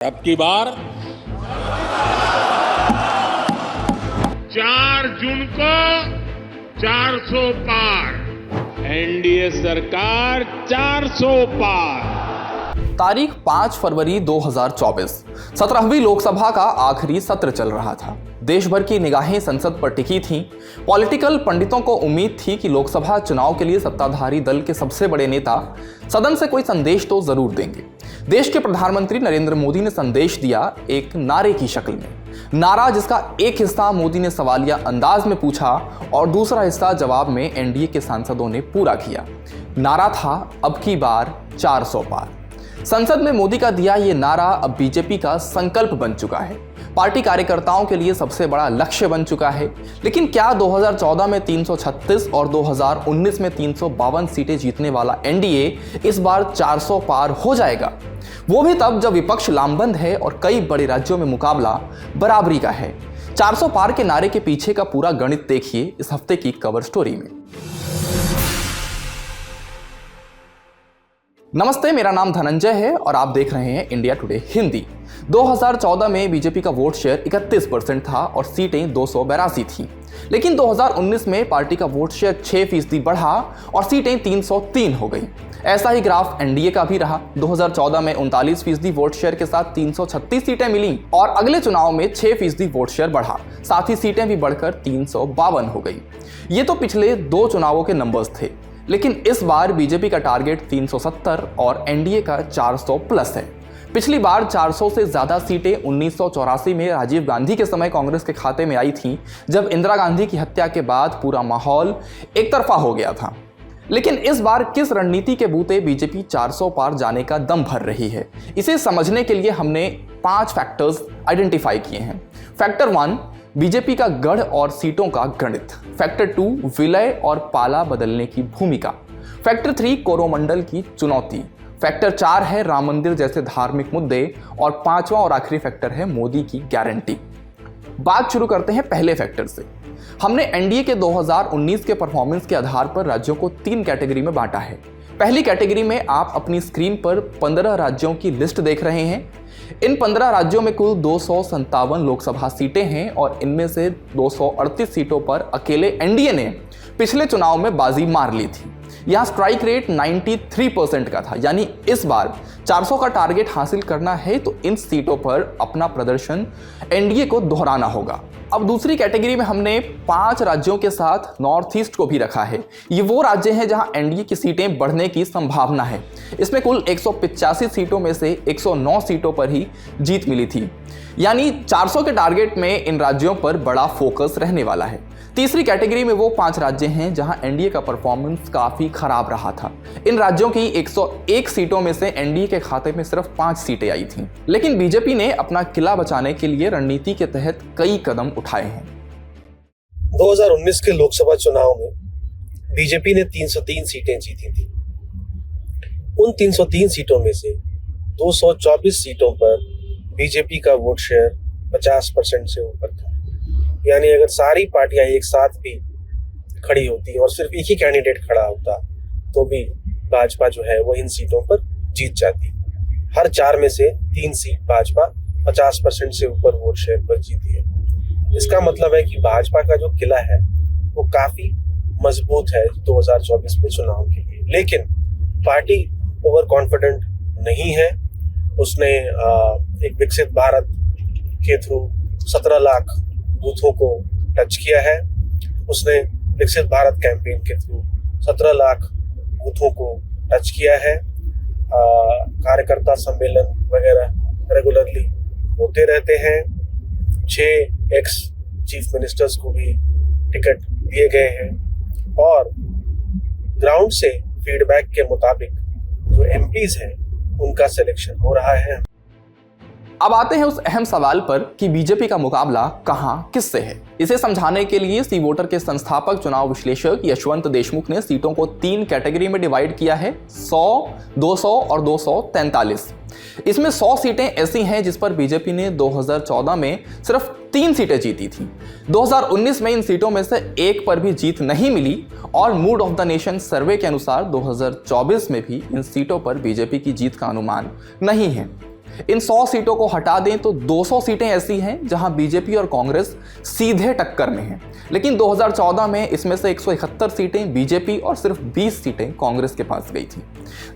अब की बार 4 जून को 400 पार, एनडीए सरकार 400 पार। तारीख 5 फरवरी 2024, 17वीं लोकसभा का आखिरी सत्र चल रहा था। देश भर की निगाहें संसद पर टिकी थीं। पॉलिटिकल पंडितों को उम्मीद थी कि लोकसभा चुनाव के लिए सत्ताधारी दल के सबसे बड़े नेता सदन से कोई संदेश तो जरूर देंगे। देश के प्रधानमंत्री नरेंद्र मोदी ने संदेश दिया एक नारे की शक्ल में। नारा जिसका एक हिस्सा मोदी ने सवालिया अंदाज में पूछा और दूसरा हिस्सा जवाब में एनडीए के सांसदों ने पूरा किया। नारा था अब की बार 400 पार। संसद में मोदी का दिया ये नारा अब बीजेपी का संकल्प बन चुका है, पार्टी कार्यकर्ताओं के लिए सबसे बड़ा लक्ष्य बन चुका है। लेकिन क्या 2014 में 336 और 2019 में 352 सीटें जीतने वाला एनडीए इस बार 400 पार हो जाएगा? वो भी तब जब विपक्ष लामबंद है और कई बड़े राज्यों में मुकाबला बराबरी का है। 400 पार के नारे के पीछे का पूरा गणित देखिए इस हफ्ते की कवर स्टोरी में। नमस्ते, मेरा नाम धनंजय है और आप देख रहे हैं इंडिया टुडे हिंदी। 2014 में बीजेपी का वोट शेयर 31% था और सीटें 282 थीं। लेकिन 2019 में पार्टी का वोट शेयर 6% बढ़ा और सीटें 303 हो गई। ऐसा ही ग्राफ एनडीए का भी रहा। 2014 में 39% वोट शेयर के साथ 336 सीटें मिली और अगले चुनाव में 6% वोट शेयर बढ़ा, साथ ही सीटें भी बढ़कर 352 हो गई। ये तो पिछले 2 चुनावों के नंबर्स थे, लेकिन इस बार बीजेपी का टारगेट 370 और एनडीए का 400 प्लस है। पिछली बार 400 से ज्यादा सीटें 1984 में राजीव गांधी के समय कांग्रेस के खाते में आई थीं, जब इंदिरा गांधी की हत्या के बाद पूरा माहौल एक तरफा हो गया था। लेकिन इस बार किस रणनीति के बूते बीजेपी 400 पार जाने का दम भर रही है, इसे समझने के लिए हमने 5 फैक्टर्स आइडेंटिफाई किए हैं। फैक्टर 1, बीजेपी का गढ़ और सीटों का गणित। फैक्टर 2, विलय और पाला बदलने की भूमिका। फैक्टर 3, कोरोमंडल की चुनौती। फैक्टर 4 है राम मंदिर जैसे धार्मिक मुद्दे और 5वां और आखिरी फैक्टर है मोदी की गारंटी। बात शुरू करते हैं पहले फैक्टर से। हमने एनडीए के 2019 के परफॉर्मेंस के आधार पर राज्यों को 3 कैटेगरी में बांटा है। पहली कैटेगरी में आप अपनी स्क्रीन पर 15 राज्यों की लिस्ट देख रहे हैं। इन 15 राज्यों में कुल 257 लोकसभा सीटें हैं और इनमें से 238 सीटों पर अकेले एनडीए ने पिछले चुनाव में बाजी मार ली थी। यहाँ स्ट्राइक रेट 93% का था, यानी इस बार 400 का टारगेट हासिल करना है तो इन सीटों पर अपना प्रदर्शन एनडीए को दोहराना होगा। अब दूसरी कैटेगरी में हमने 5 राज्यों के साथ नॉर्थ ईस्ट को भी रखा है। ये वो राज्य हैं जहां एनडीए की सीटें बढ़ने की संभावना है। इसमें कुल 185 सीटों में से 109 सीटों पर ही जीत मिली थी, यानी 400 के टारगेट में इन राज्यों पर बड़ा फोकस रहने वाला है। तीसरी कैटेगरी में वो 5 राज्य हैं जहां एनडीए का परफॉर्मेंस काफी खराब रहा था। इन राज्यों की 101 सीटों में से एनडीए के खाते में सिर्फ 5 सीटें आई थीं। लेकिन बीजेपी ने अपना किला बचाने के लिए रणनीति के तहत कई कदम उठाए हैं। 2019 के लोकसभा चुनाव में बीजेपी ने 303 सीटें जीती थी। उन 303 सीटों में से 224 सीटों पर बीजेपी का वोट शेयर 50% से ऊपर था। यानी अगर सारी पार्टियां एक साथ भी खड़ी होती और सिर्फ एक ही कैंडिडेट खड़ा होता तो भी भाजपा जो है वो इन सीटों पर जीत जाती। हर 4 में से 3 सीट भाजपा 50% से ऊपर वोट शेयर पर जीती है। इसका मतलब है कि भाजपा का जो किला है वो काफी मजबूत है 2024 में चुनाव के लिए। लेकिन पार्टी ओवर कॉन्फिडेंट नहीं है। उसने एक विकसित भारत के थ्रू 17 लाख बूथों को टच किया है। उसने विकसित भारत कैंपेन के थ्रू 17 लाख बूथों को टच किया है। कार्यकर्ता सम्मेलन वगैरह रेगुलरली होते रहते हैं। 6 एक्स चीफ मिनिस्टर्स को भी टिकट दिए गए हैं और ग्राउंड से फीडबैक के मुताबिक जो एमपीज हैं उनका सिलेक्शन हो रहा है। अब आते हैं उस अहम सवाल पर कि बीजेपी का मुकाबला कहां किससे है। इसे समझाने के लिए सी वोटर के संस्थापक चुनाव विश्लेषक यशवंत देशमुख ने सीटों को 3 कैटेगरी में डिवाइड किया है, 100, 200 और 243। इसमें 100 सीटें ऐसी हैं जिस पर बीजेपी ने 2014 में सिर्फ 3 सीटें जीती थी। 2019 में इन सीटों में से एक पर भी जीत नहीं मिली और मूड ऑफ द नेशन सर्वे के अनुसार 2024 में भी इन सीटों पर बीजेपी की जीत का अनुमान नहीं है। इन 100 सीटों को हटा दें तो 200 सीटें ऐसी हैं जहां बीजेपी और कांग्रेस सीधे टक्कर में हैं। लेकिन 2014 में इसमें से 171 सीटें बीजेपी और सिर्फ 20 सीटें कांग्रेस के पास गई थी,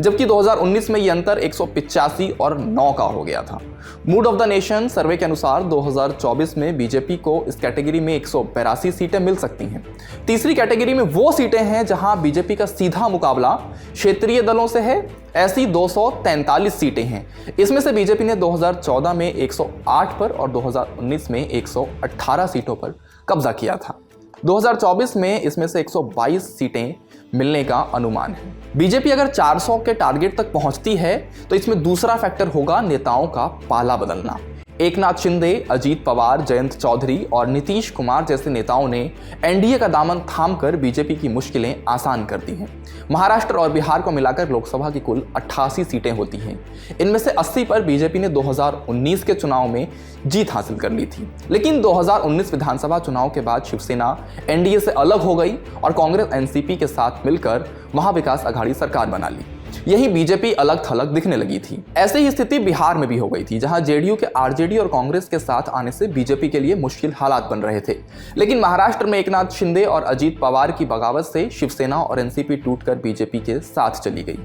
जबकि 2019 में ये अंतर 185 और 9 का हो गया था। मूड ऑफ द नेशन सर्वे के अनुसार 2024 में बीजेपी को इस कैटेगरी में 182 सीटें मिल सकती हैं। तीसरी कैटेगरी में वो सीटें हैं जहां बीजेपी का सीधा मुकाबला क्षेत्रीय दलों से है, ऐसी 243 सीटें हैं। इसमें से बीजेपी ने 2014 में 108 पर और 2019 में 118 सीटों पर कब्जा किया था। 2024 में इसमें से 122 सीटें मिलने का अनुमान है। बीजेपी अगर 400 के टारगेट तक पहुंचती है तो इसमें दूसरा फैक्टर होगा नेताओं का पाला बदलना। एकनाथ शिंदे, अजीत पवार, जयंत चौधरी और नीतीश कुमार जैसे नेताओं ने एनडीए का दामन थामकर बीजेपी की मुश्किलें आसान कर दी हैं। महाराष्ट्र और बिहार को मिलाकर लोकसभा की कुल 88 सीटें होती हैं। इनमें से 80 पर बीजेपी ने 2019 के चुनाव में जीत हासिल कर ली थी। लेकिन 2019 विधानसभा चुनाव के बाद शिवसेना एनडीए से अलग हो गई और कांग्रेस एनसीपी के साथ मिलकर महाविकास अघाड़ी सरकार बना ली। यही बीजेपी अलग थलग दिखने लगी थी। ऐसे ही स्थिति बिहार में भी हो गई थी, जहां जेडीयू के आरजेडी और कांग्रेस के साथ आने से बीजेपी के लिए मुश्किल हालात बन रहे थे। लेकिन महाराष्ट्र में एकनाथ शिंदे और अजीत पवार की बगावत से शिवसेना और एनसीपी टूटकर बीजेपी के साथ चली गई।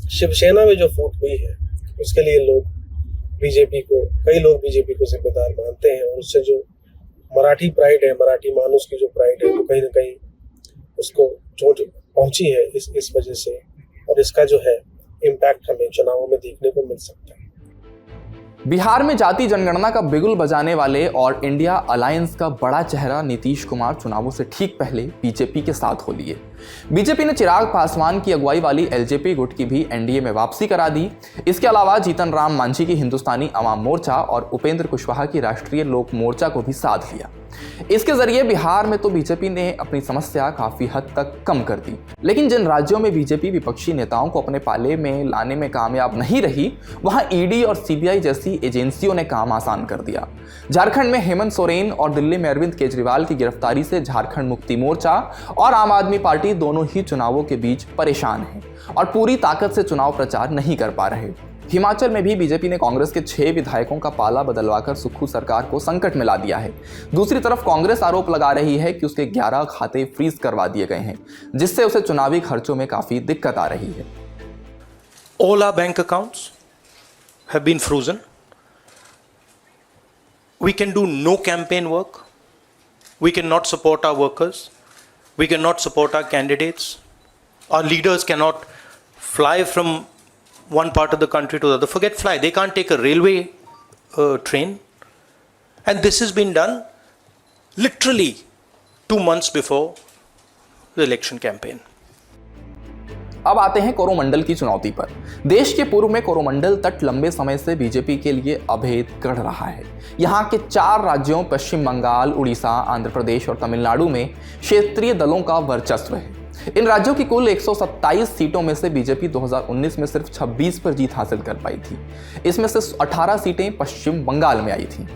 शिवसेना में जो फूट हुई है उसके लिए कई लोग बीजेपी को जिम्मेदार मानते हैं, और उससे जो मराठी प्राइड है, मराठी मानुस की जो प्राइड है, वो कहीं ना कहीं उसको चोट पहुंची है इस वजह से, और इसका जो है इम्पैक्ट हमें चुनावों में देखने को मिल सकता है। बिहार में जाति जनगणना का बिगुल बजाने वाले और इंडिया अलायंस का बड़ा चेहरा नीतीश कुमार चुनावों से ठीक पहले बीजेपी के साथ हो लिए। बीजेपी ने चिराग पासवान की अगुवाई वाली एलजेपी गुट की भी एनडीए में वापसी करा दी। इसके अलावा जीतन राम मांझी की हिंदुस्तानी अवाम मोर्चा और उपेंद्र कुशवाहा की राष्ट्रीय लोक मोर्चा को भी साथ लिया। इसके जरिए बिहार में तो बीजेपी ने अपनी समस्या काफी हद तक कम कर दी। लेकिन जिन राज्यों में बीजेपी विपक्षी नेताओं को अपने पाले में लाने में कामयाब नहीं रही, वहां ईडी और सीबीआई जैसी एजेंसियों ने काम आसान कर दिया। झारखंड में हेमंत सोरेन और दिल्ली में अरविंद केजरीवाल की गिरफ्तारी से झारखंड मुक्ति मोर्चा और आम आदमी पार्टी दोनों ही चुनावों के बीच परेशान हैं और पूरी ताकत से चुनाव प्रचार नहीं कर पा रहे। हिमाचल में भी बीजेपी ने कांग्रेस के 6 विधायकों का पाला बदलवाकर सुक्खू सरकार को संकट में ला दिया है। दूसरी तरफ कांग्रेस आरोप लगा रही है कि उसके 11 खाते फ्रीज करवा दिए गए हैं, जिससे उसे चुनावी खर्चों में काफी दिक्कत आ रही है। All our bank accounts have been frozen. We can do no campaign work. We cannot support our workers. We cannot support our candidates. Our leaders cannot fly from one part of the country to the other. Forget fly. They can't take a railway train. And this has been done literally 2 months before the election campaign. अब आते हैं कोरोमंडल की चुनौती पर। देश के पूर्व में कोरोमंडल तट लंबे समय से बीजेपी के लिए अभेद गढ़ रहा है। यहाँ के 4 राज्यों पश्चिम बंगाल, उड़ीसा, आंध्र प्रदेश और तमिलनाडु में क्षेत्रीय दलों का वर्चस्व है। इन राज्यों की कुल 127 सीटों में से बीजेपी 2019 में सिर्फ 26 पर जीत हासिल कर पाई थी। इसमें से 18 सीटें पश्चिम बंगाल में आई थी।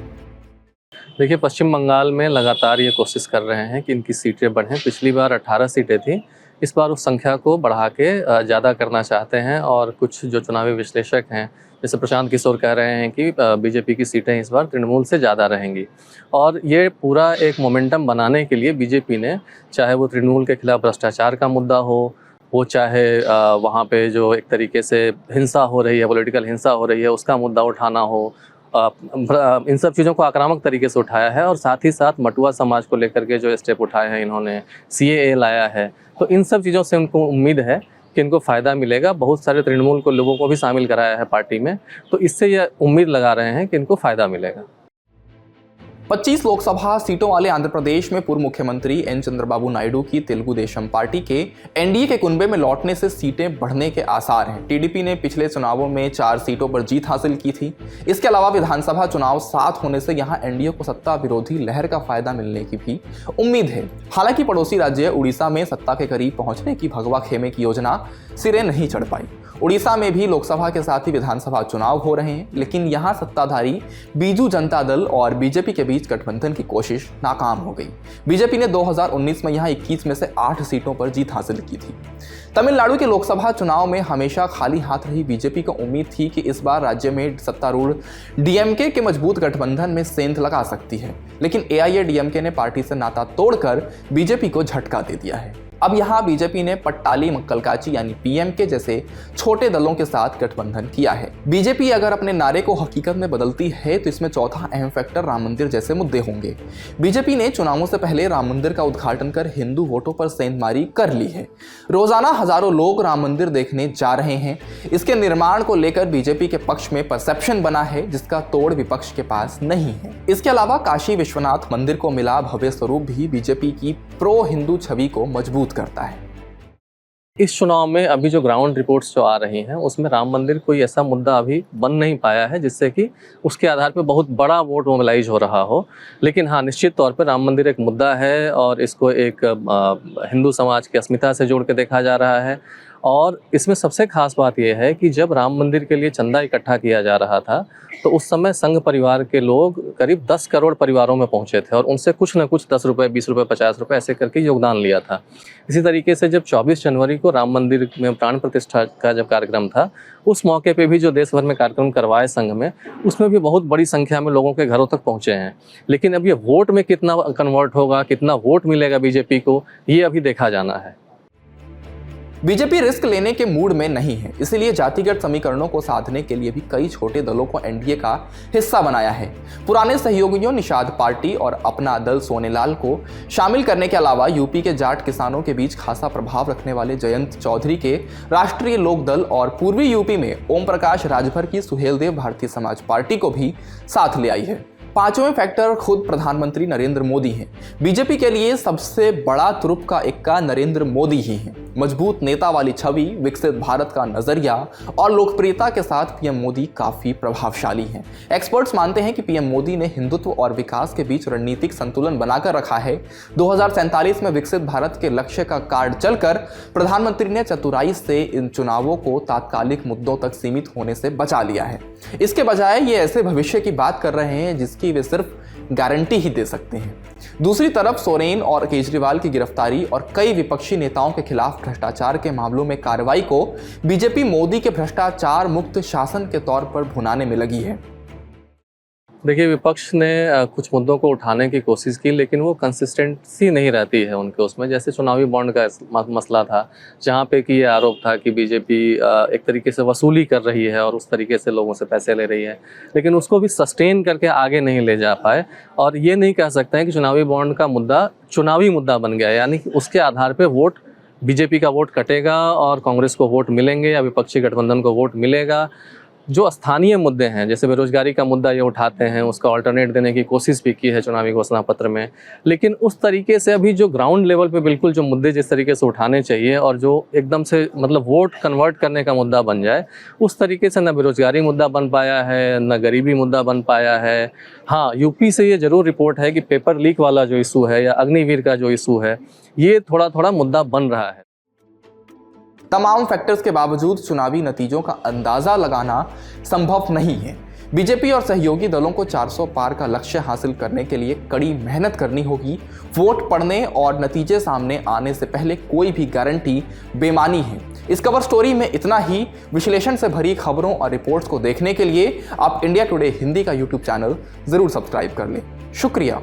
देखिए, पश्चिम बंगाल में लगातार ये कोशिश कर रहे हैं कि इनकी सीटें बढ़ें। पिछली बार 18 सीटें थी, इस बार उस संख्या को बढ़ा के ज़्यादा करना चाहते हैं। और कुछ जो चुनावी विश्लेषक हैं, जैसे प्रशांत किशोर कह रहे हैं कि बीजेपी की सीटें इस बार तृणमूल से ज़्यादा रहेंगी। और ये पूरा एक मोमेंटम बनाने के लिए बीजेपी ने, चाहे वो तृणमूल के खिलाफ भ्रष्टाचार का मुद्दा हो, वो चाहे वहाँ पे जो एक तरीके से हिंसा हो रही है, पॉलिटिकल हिंसा हो रही है, उसका मुद्दा उठाना हो, इन सब चीज़ों को आक्रामक तरीके से उठाया है। और साथ ही साथ मटुआ समाज को लेकर के जो स्टेप उठाए हैं इन्होंने, CAA लाया है, तो इन सब चीज़ों से उनको उम्मीद है कि इनको फ़ायदा मिलेगा। बहुत सारे तृणमूल को लोगों को भी शामिल कराया है पार्टी में, तो इससे ये उम्मीद लगा रहे हैं कि इनको फ़ायदा मिलेगा। 25 लोकसभा सीटों वाले आंध्र प्रदेश में पूर्व मुख्यमंत्री एन चंद्रबाबू नायडू की तेलुगु देशम पार्टी के एनडीए के कुनबे में लौटने से सीटें बढ़ने के आसार हैं। टीडीपी ने पिछले चुनावों में 4 सीटों पर जीत हासिल की थी। इसके अलावा विधानसभा चुनाव साथ होने से यहां एनडीए को सत्ता विरोधी लहर का फायदा मिलने की भी उम्मीद है। हालांकि पड़ोसी राज्य उड़ीसा में सत्ता के करीब पहुंचने की भगवा खेमे की योजना सिरे नहीं चढ़ पाई। उड़ीसा में भी लोकसभा के साथ ही विधानसभा चुनाव हो रहे हैं, लेकिन यहां सत्ताधारी बीजू जनता दल और बीजेपी के बीच बीच गठबंधन की कोशिश नाकाम हो गई। बीजेपी ने 2019 में यहां 21 में से 8 सीटों पर जीत हासिल की थी। तमिलनाडु के लोकसभा चुनाव में हमेशा खाली हाथ रही बीजेपी को उम्मीद थी कि इस बार राज्य में सत्तारूढ़ डीएमके के मजबूत गठबंधन में सेंध लगा सकती है, लेकिन एआईएडीएमके ने पार्टी से नाता तोड़कर बीजेपी को झटका दे दिया है। अब यहाँ बीजेपी ने पट्टाली मक्कलकाची यानी पीएमके जैसे छोटे दलों के साथ गठबंधन किया है। बीजेपी अगर अपने नारे को हकीकत में बदलती है तो इसमें चौथा अहम फैक्टर राम मंदिर जैसे मुद्दे होंगे। बीजेपी ने चुनावों से पहले राम मंदिर का उद्घाटन कर हिंदू वोटों पर सेंधमारी कर ली है। रोजाना हजारों लोग राम मंदिर देखने जा रहे हैं। इसके निर्माण को लेकर बीजेपी के पक्ष में परसेप्शन बना है जिसका तोड़ विपक्ष के पास नहीं है। इसके अलावा काशी विश्वनाथ मंदिर को मिला भव्य स्वरूप भी बीजेपी की प्रो हिंदू छवि को मजबूत करता है। इस चुनाव में अभी जो ग्राउंड रिपोर्ट्स जो आ रही हैं उसमें राम मंदिर कोई ऐसा मुद्दा अभी बन नहीं पाया है जिससे कि उसके आधार पर बहुत बड़ा वोट मोबिलाइज हो रहा हो। लेकिन हाँ, निश्चित तौर पर राम मंदिर एक मुद्दा है और इसको एक हिंदू समाज की अस्मिता से जोड़ के देखा जा रहा है। और इसमें सबसे खास बात यह है कि जब राम मंदिर के लिए चंदा इकट्ठा किया जा रहा था तो उस समय संघ परिवार के लोग करीब 10 करोड़ परिवारों में पहुंचे थे और उनसे कुछ न कुछ 10 रुपये, 20 रुपये, 50 रुपये ऐसे करके योगदान लिया था। इसी तरीके से जब 24 जनवरी को राम मंदिर में प्राण प्रतिष्ठा का जब कार्यक्रम था, उस मौके पे भी जो देश भर में कार्यक्रम करवाए संघ में, उसमें भी बहुत बड़ी संख्या में लोगों के घरों तक पहुँचे हैं। लेकिन अब ये वोट में कितना कन्वर्ट होगा, कितना वोट मिलेगा बीजेपी को, ये अभी देखा जाना है। बीजेपी रिस्क लेने के मूड में नहीं है, इसलिए जातिगत समीकरणों को साधने के लिए भी कई छोटे दलों को एनडीए का हिस्सा बनाया है। पुराने सहयोगियों निषाद पार्टी और अपना दल सोनेलाल को शामिल करने के अलावा यूपी के जाट किसानों के बीच खासा प्रभाव रखने वाले जयंत चौधरी के राष्ट्रीय लोक दल और पूर्वी यूपी में ओम प्रकाश राजभर की सुहेलदेव भारतीय समाज पार्टी को भी साथ ले आई है। पांचवें फैक्टर खुद प्रधानमंत्री नरेंद्र मोदी हैं। बीजेपी के लिए सबसे बड़ा तुरुप का इक्का नरेंद्र मोदी ही हैं। मजबूत नेता वाली छवि, विकसित भारत का नजरिया और लोकप्रियता के साथ पीएम मोदी काफी प्रभावशाली हैं। एक्सपर्ट्स मानते हैं कि पीएम मोदी ने हिंदुत्व और विकास के बीच रणनीतिक संतुलन बनाकर रखा है। 2047 में विकसित भारत के लक्ष्य का कार्ड चलकर प्रधानमंत्री ने चतुराई से इन चुनावों को तात्कालिक मुद्दों तक सीमित होने से बचा लिया है। इसके बजाय ये ऐसे भविष्य की बात कर रहे हैं जिसकी वे सिर्फ गारंटी ही दे सकते हैं। दूसरी तरफ सोरेन और केजरीवाल की गिरफ्तारी और कई विपक्षी नेताओं के खिलाफ भ्रष्टाचार के मामलों में कार्रवाई को बीजेपी मोदी के भ्रष्टाचार मुक्त शासन के तौर पर भुनाने में लगी है। देखिए, विपक्ष ने कुछ मुद्दों को उठाने की कोशिश की, लेकिन वो कंसिस्टेंसी नहीं रहती है उनके उसमें। जैसे चुनावी बॉन्ड का मसला था, जहाँ पे कि ये आरोप था कि बीजेपी एक तरीके से वसूली कर रही है और उस तरीके से लोगों से पैसे ले रही है, लेकिन उसको भी सस्टेन करके आगे नहीं ले जा पाए। और ये नहीं कह सकते हैं कि चुनावी बॉन्ड का मुद्दा चुनावी मुद्दा बन गया, यानी कि उसके आधार पर वोट बीजेपी का वोट कटेगा और कांग्रेस को वोट मिलेंगे या विपक्षी गठबंधन को वोट मिलेगा। जो स्थानीय मुद्दे हैं, जैसे बेरोजगारी का मुद्दा ये उठाते हैं, उसका ऑल्टरनेट देने की कोशिश भी की है चुनावी घोषणा पत्र में, लेकिन उस तरीके से अभी जो ग्राउंड लेवल पे बिल्कुल जो मुद्दे जिस तरीके से उठाने चाहिए और जो एकदम से मतलब वोट कन्वर्ट करने का मुद्दा बन जाए, उस तरीके से न बेरोजगारी मुद्दा बन पाया है, न गरीबी मुद्दा बन पाया है। हाँ, यूपी से ये जरूर रिपोर्ट है कि पेपर लीक वाला जो इशू है या अग्निवीर का जो इशू है, ये थोड़ा थोड़ा मुद्दा बन रहा है। तमाम फैक्टर्स के बावजूद चुनावी नतीजों का अंदाजा लगाना संभव नहीं है। बीजेपी और सहयोगी दलों को 400 पार का लक्ष्य हासिल करने के लिए कड़ी मेहनत करनी होगी। वोट पड़ने और नतीजे सामने आने से पहले कोई भी गारंटी बेमानी है। इस कवर स्टोरी में इतना ही। विश्लेषण से भरी खबरों और रिपोर्ट्स को देखने के लिए आप इंडिया टुडे हिंदी का यूट्यूब चैनल जरूर सब्सक्राइब कर लें। शुक्रिया।